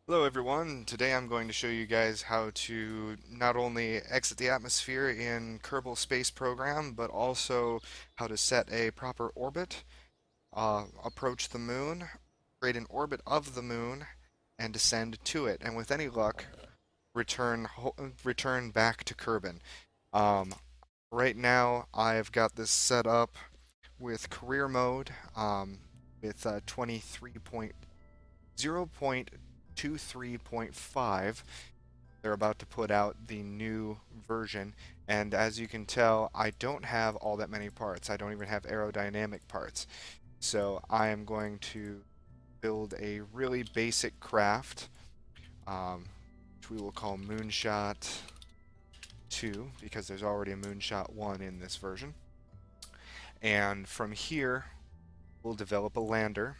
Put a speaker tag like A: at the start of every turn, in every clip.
A: Hello everyone, today I'm going to show you guys how to not only exit the atmosphere in Kerbal Space Program, but also how to set a proper orbit, approach the moon, create an orbit of the moon, and descend to it. And with any luck, return back to Kerbin. Um, right now, I've got this set up with career mode, with 0.23.5. They're about to put out the new version, and as you can tell, I don't have all that many parts. I don't even have aerodynamic parts. So I am going to build a really basic craft, which we will call Moonshot 2, because there's already a Moonshot 1 in this version. And from here, we'll develop a lander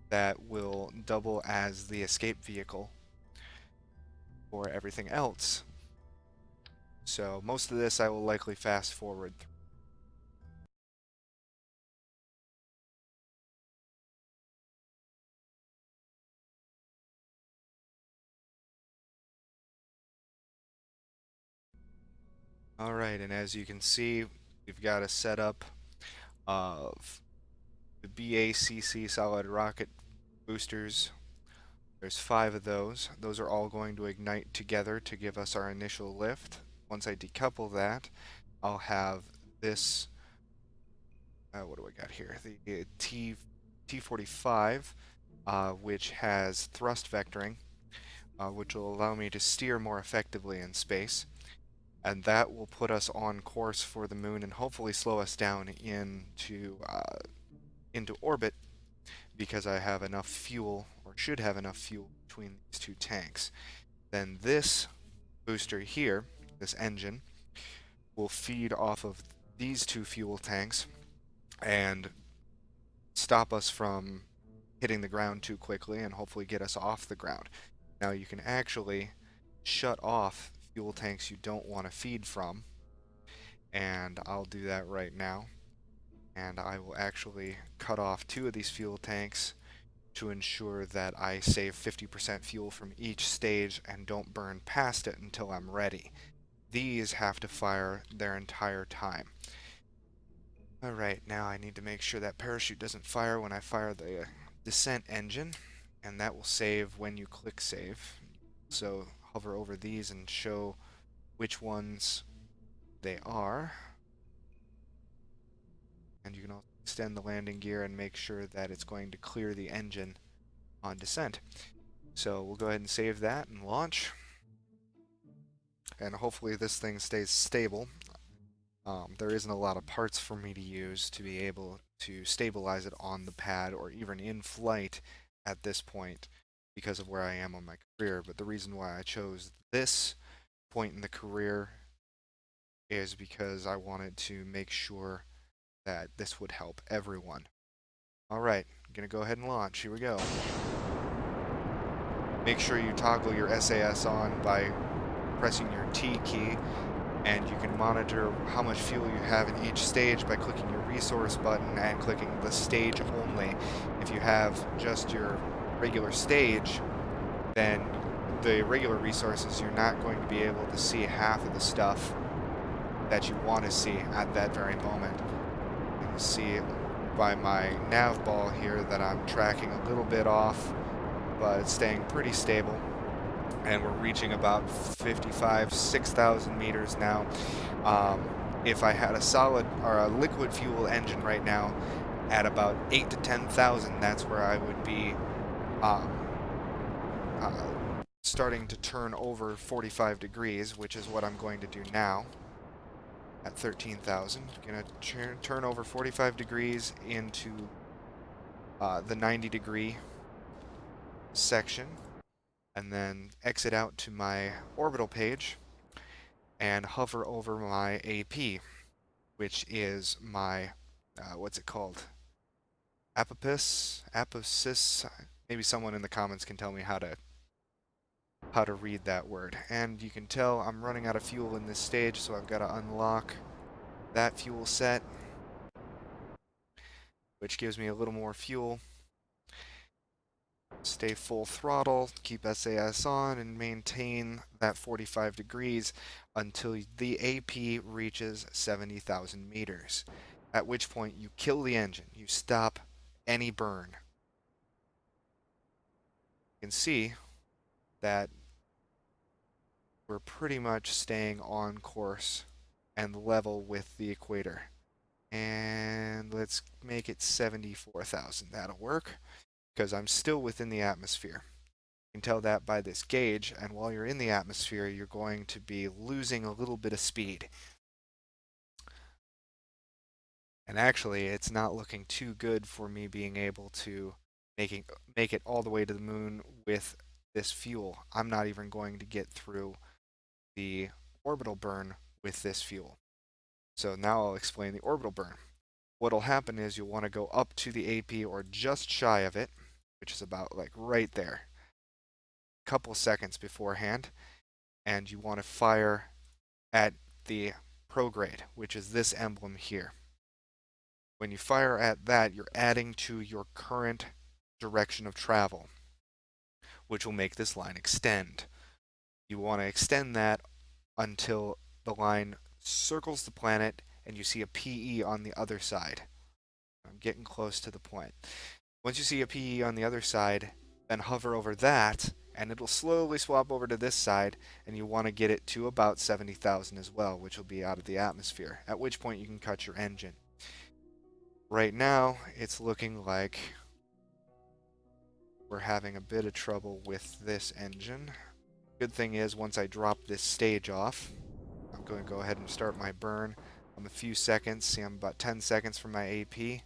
A: that will double as the escape vehicle for everything else. So most of this I will likely fast forward through. Alright, and as you can see, we've got a setup of the BACC solid rocket boosters. There's 5 of those. Those are all going to ignite together to give us our initial lift. Once I decouple that, I'll have this, what do I got here? The T45, which has thrust vectoring, which will allow me to steer more effectively in space. And that will put us on course for the moon and hopefully slow us down into orbit, because I have enough fuel, or should have enough fuel, between these two tanks. Then this booster here, this engine, will feed off of these two fuel tanks and stop us from hitting the ground too quickly and hopefully get us off the ground. Now you can actually shut off fuel tanks you don't want to feed from, and I'll do that right now. And I will actually cut off 2 of these fuel tanks to ensure that I save 50% fuel from each stage and don't burn past it until I'm ready. These have to fire their entire time. Alright, now I need to make sure that parachute doesn't fire when I fire the descent engine, and that will save when you click save. So hover over these and show which ones they are. And you can also extend the landing gear and make sure that it's going to clear the engine on descent. So we'll go ahead and save that and launch. And hopefully this thing stays stable. There isn't a lot of parts for me to use to be able to stabilize it on the pad or even in flight at this point, because of where I am on my career. But the reason why I chose this point in the career is because I wanted to make sure that this would help everyone. Alright, I'm gonna go ahead and launch. Here we go. Make sure you toggle your SAS on by pressing your T key, and you can monitor how much fuel you have in each stage by clicking your resource button and clicking the stage only. If you have just your regular stage, then the regular resources, you're not going to be able to see half of the stuff that you want to see at that very moment. You can see by my nav ball here that I'm tracking a little bit off, but it's staying pretty stable. And we're reaching about 6,000 meters now. If I had a solid or a liquid fuel engine right now at about 8 to 10,000, that's where I would be um, starting to turn over 45 degrees, which is what I'm going to do now at 13,000. Gonna turn over 45 degrees into the 90 degree section, and then exit out to my orbital page and hover over my AP, which is my, what's it called? Aposis? Maybe someone in the comments can tell me how to read that word. And you can tell I'm running out of fuel in this stage, so I've got to unlock that fuel set, which gives me a little more fuel. Stay full throttle, keep SAS on, and maintain that 45 degrees until the AP reaches 70,000 meters. At which point you kill the engine. You stop any burn. You can see that we're pretty much staying on course and level with the equator. And let's make it 74,000. That'll work because I'm still within the atmosphere. You can tell that by this gauge, and while you're in the atmosphere, you're going to be losing a little bit of speed. And actually, it's not looking too good for me being able to make it all the way to the moon with this fuel. I'm not even going to get through the orbital burn with this fuel. So now I'll explain the orbital burn. What'll happen is you'll want to go up to the AP or just shy of it, which is about like right there, a couple seconds beforehand, and you want to fire at the prograde, which is this emblem here. When you fire at that, you're adding to your current direction of travel, which will make this line extend. You want to extend that until the line circles the planet and you see a PE on the other side. I'm getting close to the point. Once you see a PE on the other side, then hover over that and it'll slowly swap over to this side, and you want to get it to about 70,000 as well, which will be out of the atmosphere, at which point you can cut your engine. Right now, it's looking like we're having a bit of trouble with this engine. Good thing is, once I drop this stage off, I'm going to go ahead and start my burn. I'm a few seconds, see I'm about 10 seconds from my AP,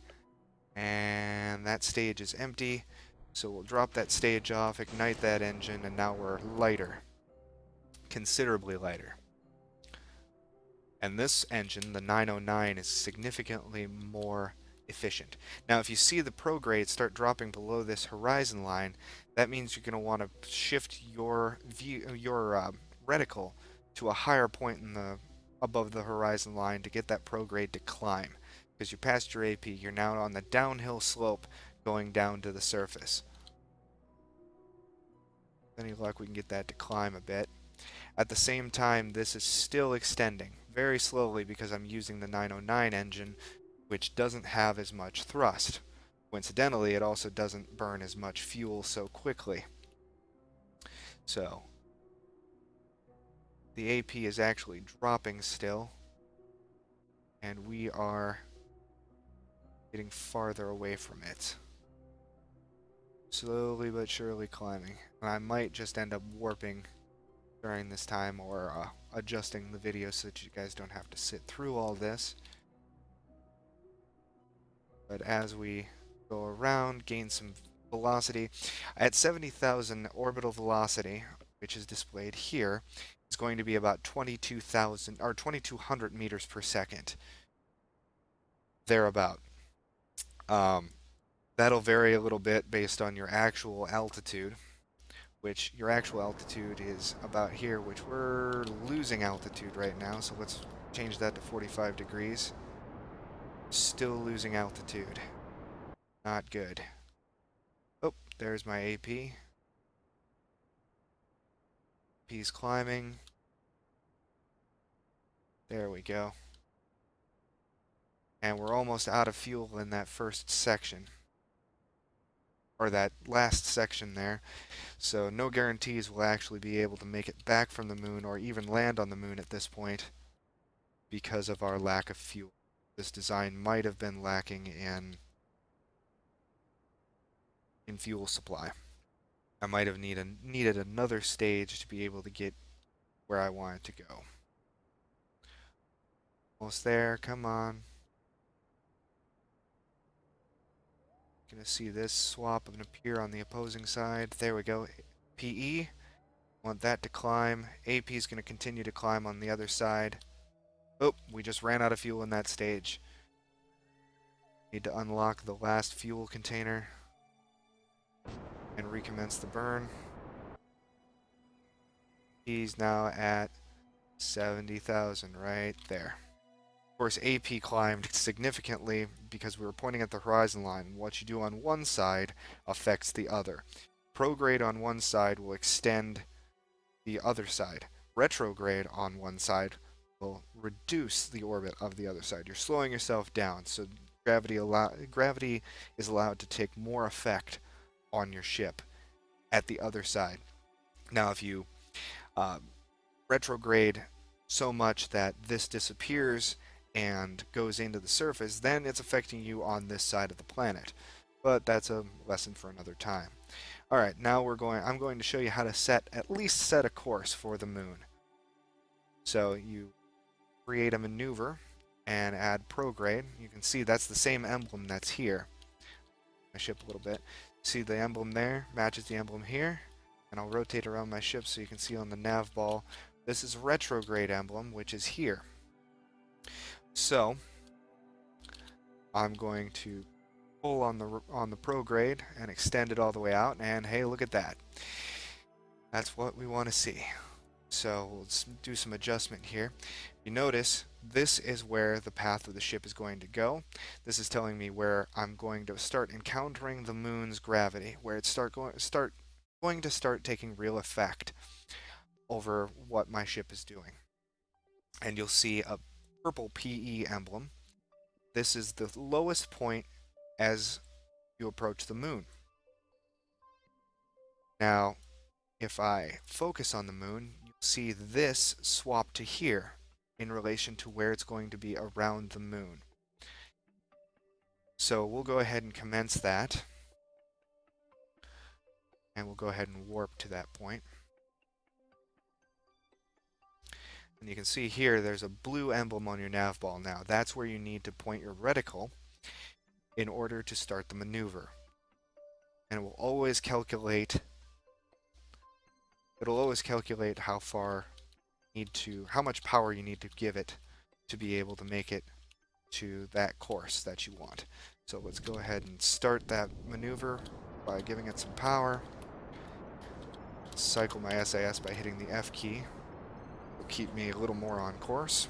A: and that stage is empty. So we'll drop that stage off, ignite that engine, and now we're lighter. Considerably lighter. And this engine, the 909, is significantly more efficient. Now, if you see the prograde start dropping below this horizon line, that means you're going to want to shift your reticle to a higher point above the horizon line to get that prograde to climb. Because you're past your AP, you're now on the downhill slope going down to the surface. Any luck, we can get that to climb a bit. At the same time, this is still extending very slowly because I'm using the 909 engine, which doesn't have as much thrust. Coincidentally, it also doesn't burn as much fuel so quickly. So, the AP is actually dropping still, and we are getting farther away from it. Slowly but surely climbing. And I might just end up warping during this time, or adjusting the video so that you guys don't have to sit through all this. But as we go around, gain some velocity. At 70,000 orbital velocity, which is displayed here, is going to be about 22,000 or 2,200 meters per second. Thereabout. That'll vary a little bit based on your actual altitude, which your actual altitude is about here, which we're losing altitude right now, so let's change that to 45 degrees. Still losing altitude. Not good. Oh, there's my AP. AP's climbing. There we go. And we're almost out of fuel in that first section. Or that last section there. So no guarantees we'll actually be able to make it back from the moon or even land on the moon at this point because of our lack of fuel. This design might have been lacking in fuel supply. I might have needed another stage to be able to get where I wanted to go. Almost there, come on. Gonna see this swap and appear on the opposing side. There we go. PE. Want that to climb. AP is gonna continue to climb on the other side. Oh, we just ran out of fuel in that stage. Need to unlock the last fuel container and recommence the burn. He's now at 70,000 right there. Of course, AP climbed significantly because we were pointing at the horizon line. What you do on one side affects the other. Prograde on one side will extend the other side. Retrograde on one side will reduce the orbit of the other side. You're slowing yourself down, so gravity is allowed to take more effect on your ship at the other side. Now, if you uh, retrograde so much that this disappears and goes into the surface, then it's affecting you on this side of the planet. But that's a lesson for another time. All right, now I'm going to show you how to at least set a course for the moon. So you create a maneuver and add prograde. You can see that's the same emblem that's here. My ship a little bit. See the emblem there matches the emblem here, and I'll rotate around my ship so you can see on the nav ball. This is retrograde emblem, which is here. So I'm going to pull on the prograde and extend it all the way out, and hey, look at that. That's what we want to see. So let's do some adjustment here. You notice this is where the path of the ship is going to go. This is telling me where I'm going to start encountering the moon's gravity, where it's going to start taking real effect over what my ship is doing. And you'll see a purple PE emblem. This is the lowest point as you approach the moon. Now, if I focus on the moon, you'll see this swap to here in relation to where it's going to be around the moon. So we'll go ahead and commence that. And we'll go ahead and warp to that point. And you can see here there's a blue emblem on your nav ball now. That's where you need to point your reticle in order to start the maneuver. And it will always calculate how much power you need to give it to be able to make it to that course that you want. So let's go ahead and start that maneuver by giving it some power. Cycle my SAS by hitting the F key. Will keep me a little more on course.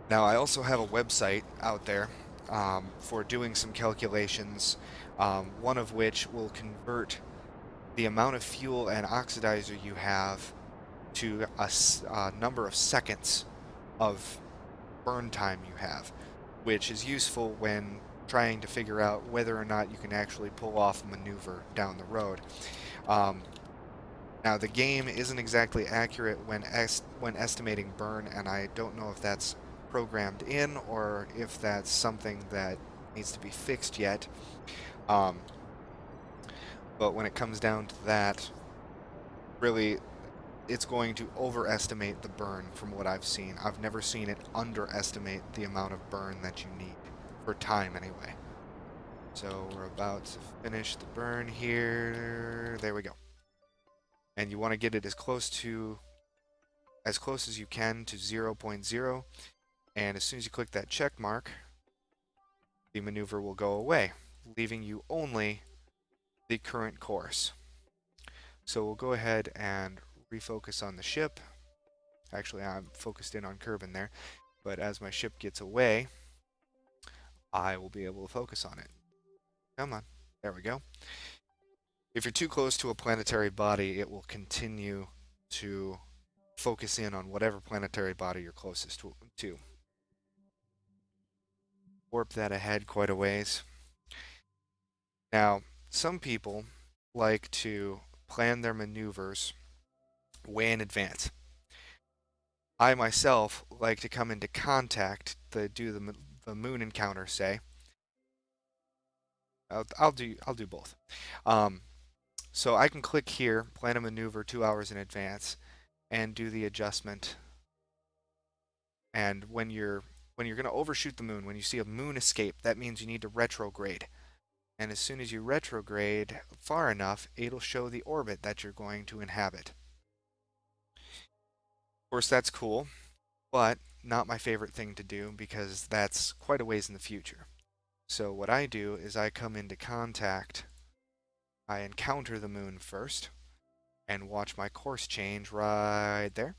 A: Now I also have a website out there for doing some calculations, one of which will convert the amount of fuel and oxidizer you have to a number of seconds of burn time you have, which is useful when trying to figure out whether or not you can actually pull off a maneuver down the road. Now the game isn't exactly accurate when estimating burn, and I don't know if that's programmed in or if that's something that needs to be fixed yet. But when it comes down to that, really, it's going to overestimate the burn from what I've seen. I've never seen it underestimate the amount of burn that you need, for time anyway. So we're about to finish the burn here. There we go. And you want to get it as close as you can to 0.0. And as soon as you click that check mark, the maneuver will go away, leaving you only the current course. So we'll go ahead and refocus on the ship. Actually, I'm focused in on Kerbal there, but as my ship gets away, I will be able to focus on it. Come on. There we go. If you're too close to a planetary body, it will continue to focus in on whatever planetary body you're closest to. Warp that ahead quite a ways. Now, some people like to plan their maneuvers way in advance. I myself like to come into contact to do the moon encounter, say. I'll do both. So I can click here, plan a maneuver 2 hours in advance, and do the adjustment. And when you're going to overshoot the moon, when you see a moon escape, that means you need to retrograde. And as soon as you retrograde far enough, it'll show the orbit that you're going to inhabit. Of course, that's cool, but not my favorite thing to do because that's quite a ways in the future. So what I do is I come into contact, I encounter the moon first, and watch my course change right there.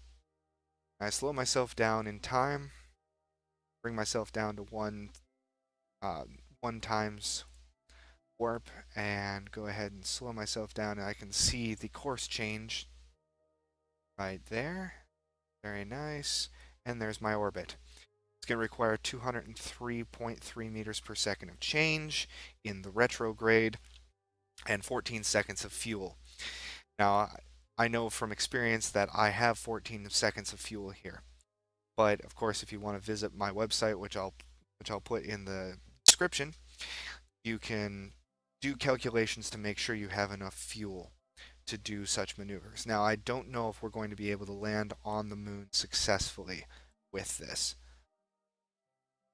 A: I slow myself down in time, bring myself down to one times warp and go ahead and slow myself down, and I can see the course change right there. Very nice. And there's my orbit. It's going to require 203.3 meters per second of change in the retrograde and 14 seconds of fuel. Now, I know from experience that I have 14 seconds of fuel here. But of course, if you want to visit my website, which I'll put in the description, you can do calculations to make sure you have enough fuel to do such maneuvers. Now, I don't know if we're going to be able to land on the moon successfully with this,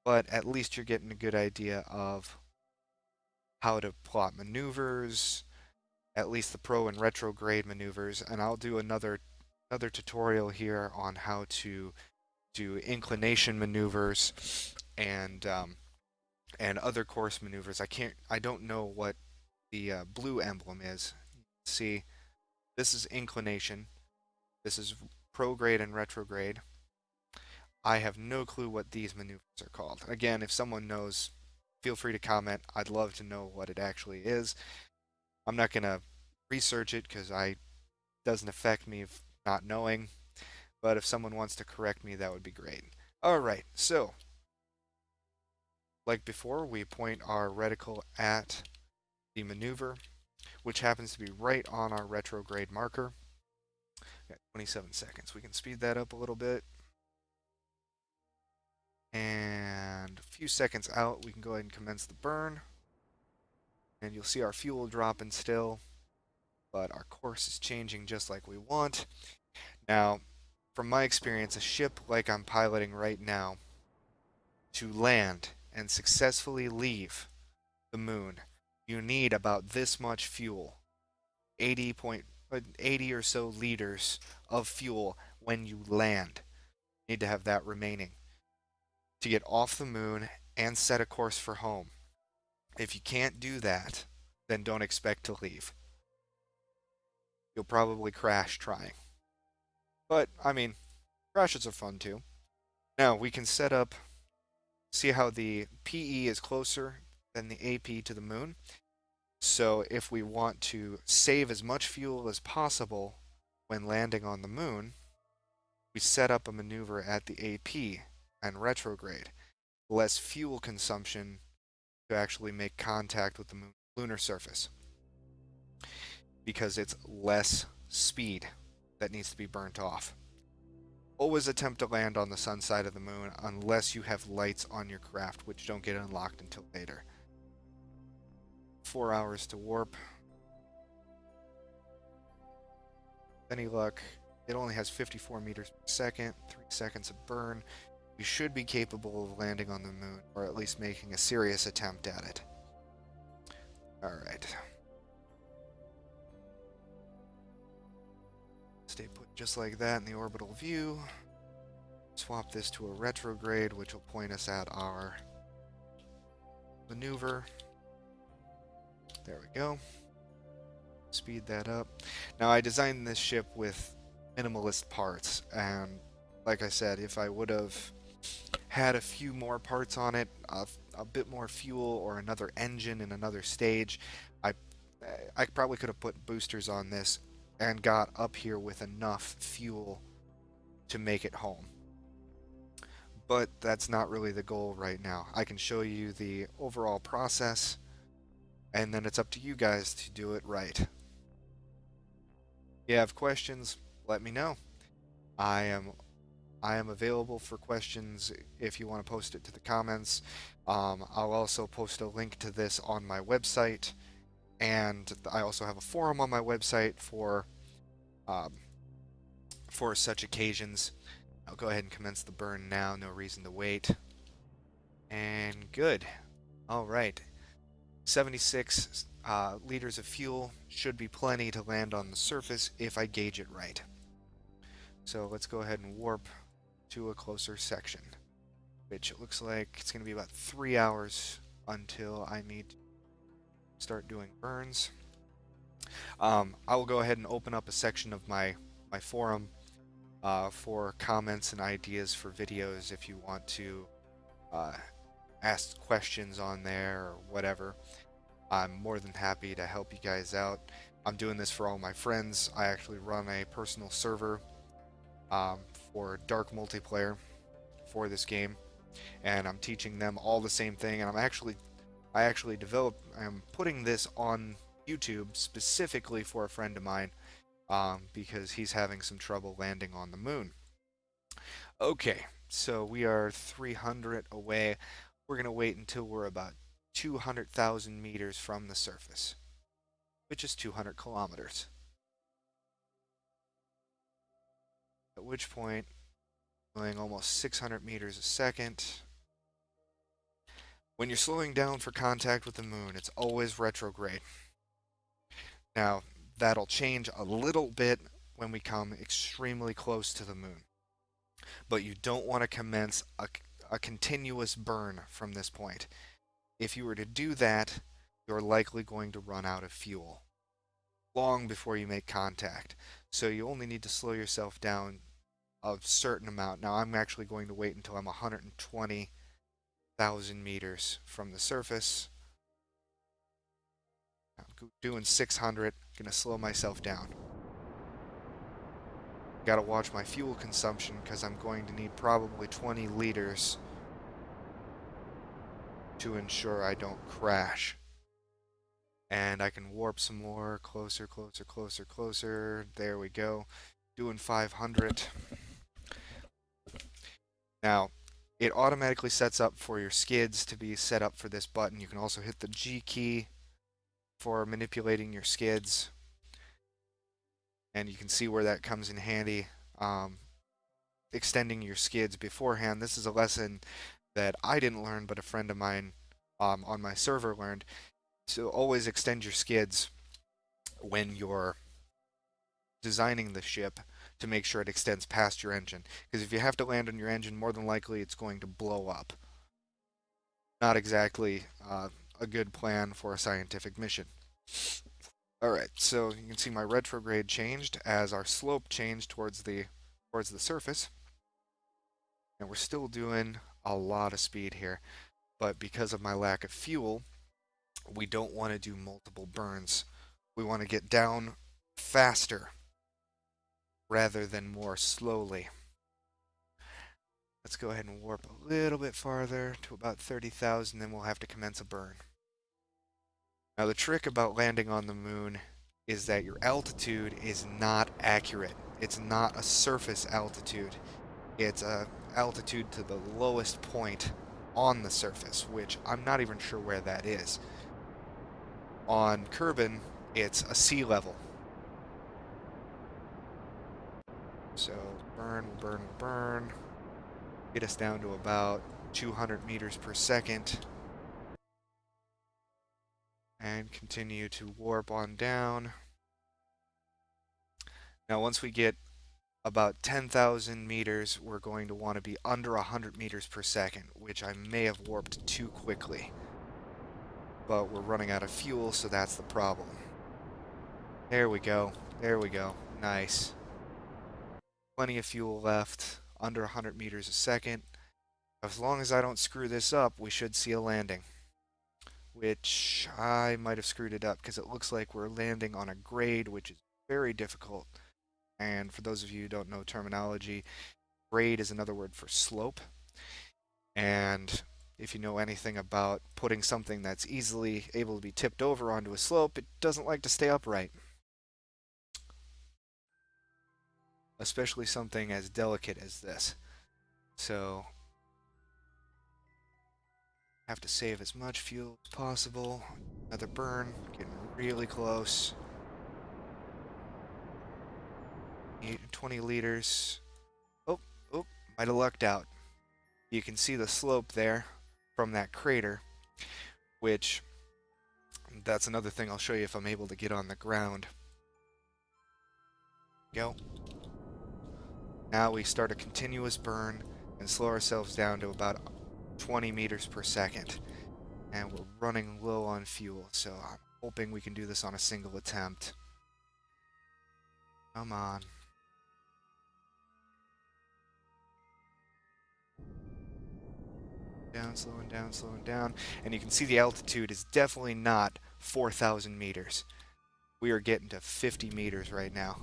A: but at least you're getting a good idea of how to plot maneuvers, at least the pro and retrograde maneuvers, and I'll do another tutorial here on how to do inclination maneuvers and other course maneuvers. I don't know what the blue emblem is. See, this is inclination. This is prograde and retrograde. I have no clue what these maneuvers are called. Again, if someone knows, feel free to comment. I'd love to know what it actually is. I'm not going to research it because it doesn't affect me of not knowing. But if someone wants to correct me, that would be great. All right, so like before, we point our reticle at the maneuver, which happens to be right on our retrograde marker. Got 27 seconds. We can speed that up a little bit. And a few seconds out, we can go ahead and commence the burn. And you'll see our fuel dropping still, but our course is changing just like we want. Now, from my experience, a ship like I'm piloting right now, to land and successfully leave the moon, you need about this much fuel, 80 or so liters of fuel when you land. You need to have that remaining to get off the moon and set a course for home. If you can't do that, then don't expect to leave. You'll probably crash trying. But, I mean, crashes are fun too. Now, we can set up, see how the PE is closer than the AP to the moon. So if we want to save as much fuel as possible when landing on the moon, we set up a maneuver at the AP and retrograde. Less fuel consumption to actually make contact with the lunar surface, because it's less speed that needs to be burnt off. Always attempt to land on the sun side of the moon unless you have lights on your craft, which don't get unlocked until later. 4 hours to warp. Any luck, it only has 54 meters per second, 3 seconds of burn. You should be capable of landing on the moon, or at least making a serious attempt at it. Alright. Stay put just like that in the orbital view. Swap this to a retrograde, which will point us at our maneuver. There we go. Speed that up. Now, I designed this ship with minimalist parts, and like I said, if I would have had a few more parts on it, a bit more fuel or another engine in another stage, I probably could have put boosters on this and got up here with enough fuel to make it home. But that's not really the goal right now. I can show you the overall process, and then it's up to you guys to do it right. If you have questions, let me know. I am available for questions if you want to post it to the comments. I'll also post a link to this on my website, and I also have a forum on my website for such occasions. I'll go ahead and commence the burn now. No reason to wait. And good. All right. 76 liters of fuel should be plenty to land on the surface if I gauge it right. So let's go ahead and warp to a closer section, which it looks like it's going to be about 3 hours until I need to start doing burns. I will go ahead and open up a section of my forum for comments and ideas for videos if you want to ask questions on there or whatever. I'm more than happy to help you guys out. I'm doing this for all my friends. I actually run a personal server um, for dark multiplayer for this game, and I'm teaching them all the same thing. And I actually I'm putting this on YouTube specifically for a friend of mine because he's having some trouble landing on the moon. Okay, so we are 300 away. We're going to wait until we're about 200,000 meters from the surface, which is 200 kilometers. At which point, going almost 600 meters a second. When you're slowing down for contact with the moon, it's always retrograde. Now, that'll change a little bit when we come extremely close to the moon. But you don't want to commence a continuous burn from this point. If you were to do that, you're likely going to run out of fuel long before you make contact. So you only need to slow yourself down a certain amount. Now I'm actually going to wait until I'm 120,000 meters from the surface. I'm doing 600, gonna slow myself down. Gotta watch my fuel consumption because I'm going to need probably 20 liters to ensure I don't crash. And I can warp some more, closer, closer, closer, closer. There we go. Doing 500. Now, it automatically sets up for your skids to be set up for this button. You can also hit the G key for manipulating your skids. And you can see where that comes in handy. Extending your skids beforehand. This is a lesson that I didn't learn, but a friend of mine on my server learned. So always extend your skids when you're designing the ship to make sure it extends past your engine. Because if you have to land on your engine, more than likely it's going to blow up. Not exactly a good plan for a scientific mission. Alright, so you can see my retrograde changed as our slope changed towards the surface. And we're still doing a lot of speed here. But because of my lack of fuel, we don't want to do multiple burns. We want to get down faster rather than more slowly. Let's go ahead and warp a little bit farther to about 30,000, then we'll have to commence a burn. Now the trick about landing on the moon is that your altitude is not accurate. It's not a surface altitude. It's a altitude to the lowest point on the surface, which I'm not even sure where that is. On Kerbal, it's a sea level. So burn, burn, burn. Get us down to about 200 meters per second. And continue to warp on down. Now once we get about 10,000 meters, we're going to want to be under 100 meters per second, which I may have warped too quickly. But we're running out of fuel, so that's the problem. There we go. There we go. Nice. Plenty of fuel left, under 100 meters a second. As long as I don't screw this up, we should see a landing. Which I might have screwed it up because it looks like we're landing on a grade, which is very difficult. And for those of you who don't know terminology, grade is another word for slope. And if you know anything about putting something that's easily able to be tipped over onto a slope, it doesn't like to stay upright. Especially something as delicate as this. So, have to save as much fuel as possible. Another burn, getting really close. 20 liters. Oh, might have lucked out. You can see the slope there from that crater, which that's another thing I'll show you if I'm able to get on the ground. Go. Now we start a continuous burn and slow ourselves down to about 20 meters per second. And we're running low on fuel, so I'm hoping we can do this on a single attempt. Come on. Down, slowing down, slowing down. And you can see the altitude is definitely not 4,000 meters. We are getting to 50 meters right now.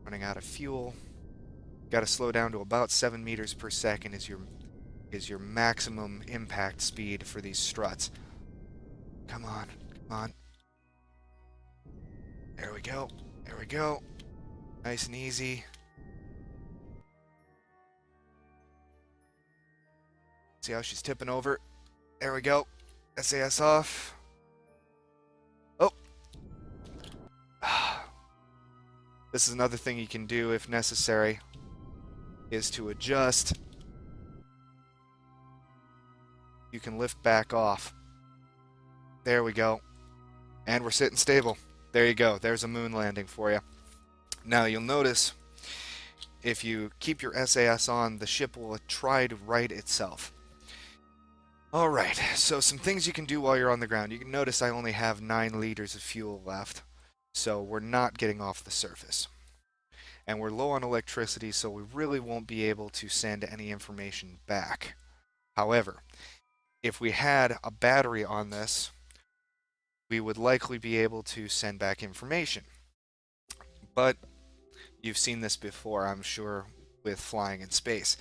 A: Running out of fuel. Got to slow down to about 7 meters per second is your maximum impact speed for these struts. Come on, come on. There we go. There we go. Nice and easy. See how she's tipping over? There we go. SAS off. Oh. This is another thing you can do if necessary, is to adjust. You can lift back off. There we go. And we're sitting stable. There you go. There's a moon landing for you. Now you'll notice if you keep your SAS on, the ship will try to right itself. Alright, so some things you can do while you're on the ground. You can notice I only have 9 liters of fuel left, so we're not getting off the surface. And we're low on electricity, so we really won't be able to send any information back. However, if we had a battery on this, we would likely be able to send back information. But you've seen this before, I'm sure, with flying in space.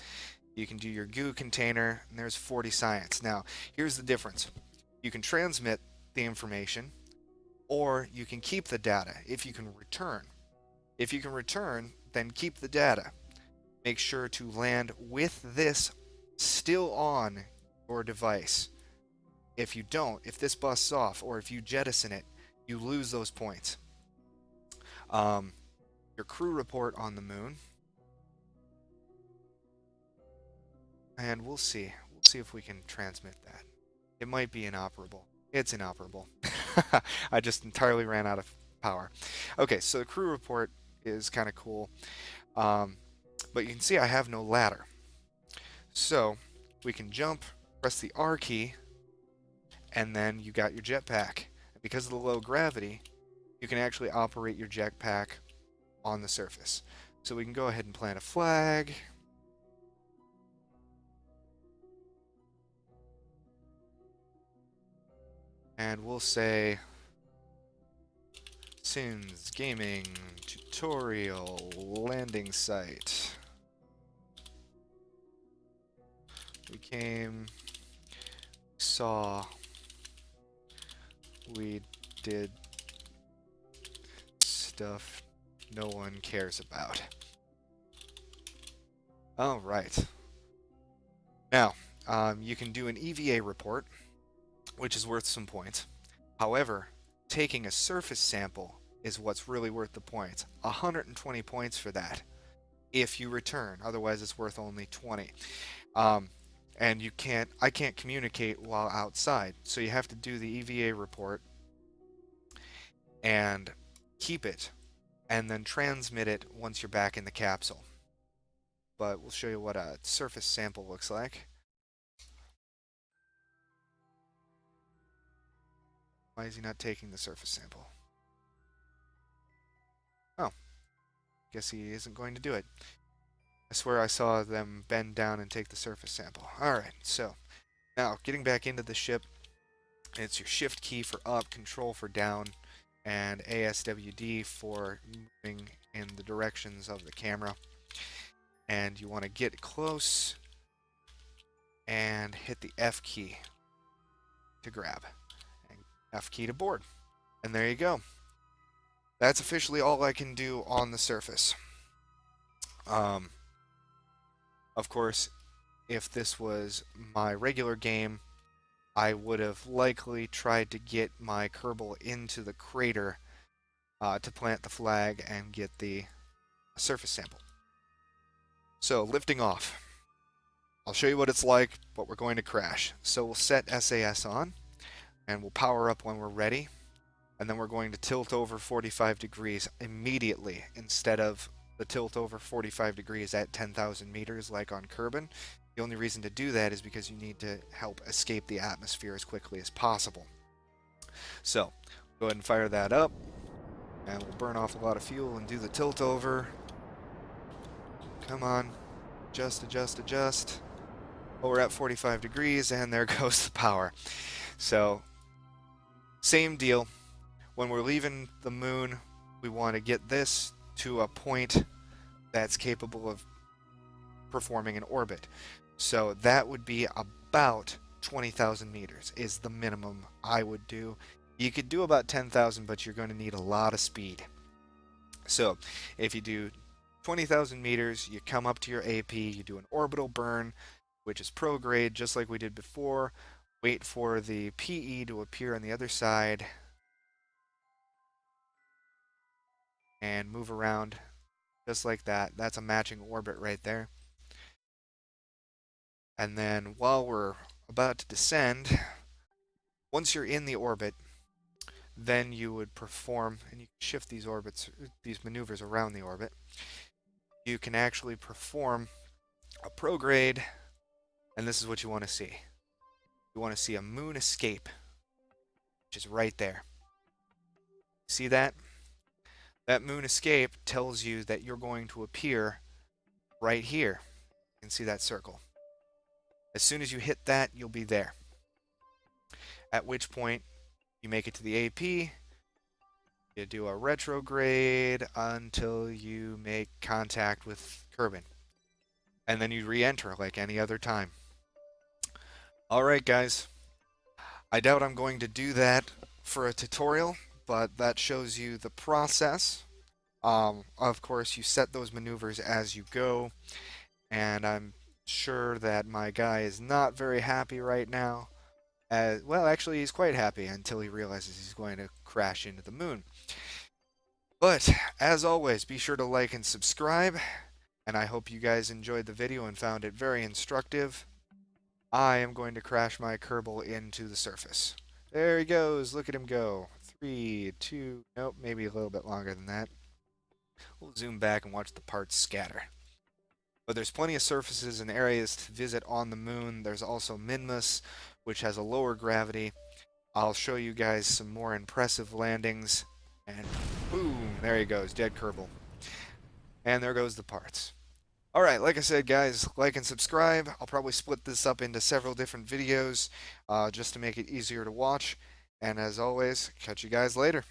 A: You can do your goo container, and there's 40 science. Now, here's the difference. You can transmit the information, or you can keep the data if you can return. If you can return, then keep the data. Make sure to land with this still on your device. If you don't, if this busts off, or if you jettison it, you lose those points. Your crew report on the moon. And we'll see. We'll see if we can transmit that. It might be inoperable. It's inoperable. I just entirely ran out of power. Okay, so the crew report is kind of cool. But you can see I have no ladder. So we can jump, press the R key, and then you got your jetpack. Because of the low gravity, you can actually operate your jetpack on the surface. So we can go ahead and plant a flag. And we'll say Sins Gaming Tutorial Landing Site. We came, saw, we did stuff no one cares about. All right. Now, you can do an EVA report, which is worth some points. However, taking a surface sample is what's really worth the points. 120 points for that if you return. Otherwise, it's worth only 20. And I can't communicate while outside, so you have to do the EVA report and keep it, and then transmit it once you're back in the capsule. But we'll show you what a surface sample looks like. Why is he not taking the surface sample? Oh, guess he isn't going to do it. I swear I saw them bend down and take the surface sample. Alright, so now getting back into the ship, it's your shift key for up, control for down, and ASWD for moving in the directions of the camera. And you want to get close and hit the F key to grab. F key to board. And there you go. That's officially all I can do on the surface. Of course, if this was my regular game, I would have likely tried to get my Kerbal into the crater to plant the flag and get the surface sample. So, lifting off. I'll show you what it's like, but we're going to crash. So we'll set SAS on, and we'll power up when we're ready, and then we're going to tilt over 45 degrees immediately instead of the tilt over 45 degrees at 10,000 meters like on Kerbal. The only reason to do that is because you need to help escape the atmosphere as quickly as possible. So, go ahead and fire that up, and we'll burn off a lot of fuel and do the tilt over. Come on, adjust, adjust, adjust. Oh, we're at 45 degrees, and there goes the power. So, Same deal. When we're leaving the moon, we want to get this to a point that's capable of performing an orbit. So that would be about 20,000 meters is the minimum I would do. You could do about 10,000, but you're going to need a lot of speed. So if you do 20,000 meters, you come up to your AP, you do an orbital burn, which is prograde, just like we did before. Wait for the PE to appear on the other side and move around just like that. That's a matching orbit right there. And then while we're about to descend, once you're in the orbit, then you would perform, and you can shift these orbits, these maneuvers around the orbit. You can actually perform a prograde, and this is what you want to see. You want to see a moon escape, which is right there. See that? That moon escape tells you that you're going to appear right here. You can see that circle. As soon as you hit that, you'll be there. At which point, you make it to the AP, you do a retrograde until you make contact with Kerbal. And then you re-enter like any other time. Alright guys, I doubt I'm going to do that for a tutorial, but that shows you the process. Of course, you set those maneuvers as you go, and I'm sure that my guy is not very happy right now. Well, actually, he's quite happy until he realizes he's going to crash into the moon. But, as always, be sure to like and subscribe, and I hope you guys enjoyed the video and found it very instructive. I am going to crash my Kerbal into the surface. There he goes. Look at him go. 3, 2, nope, maybe a little bit longer than that. We'll zoom back and watch the parts scatter. But there's plenty of surfaces and areas to visit on the moon. There's also Minmus, which has a lower gravity. I'll show you guys some more impressive landings. And boom, there he goes, dead Kerbal. And there goes the parts. Alright, like I said, guys, like and subscribe. I'll probably split this up into several different videos just to make it easier to watch. And as always, catch you guys later.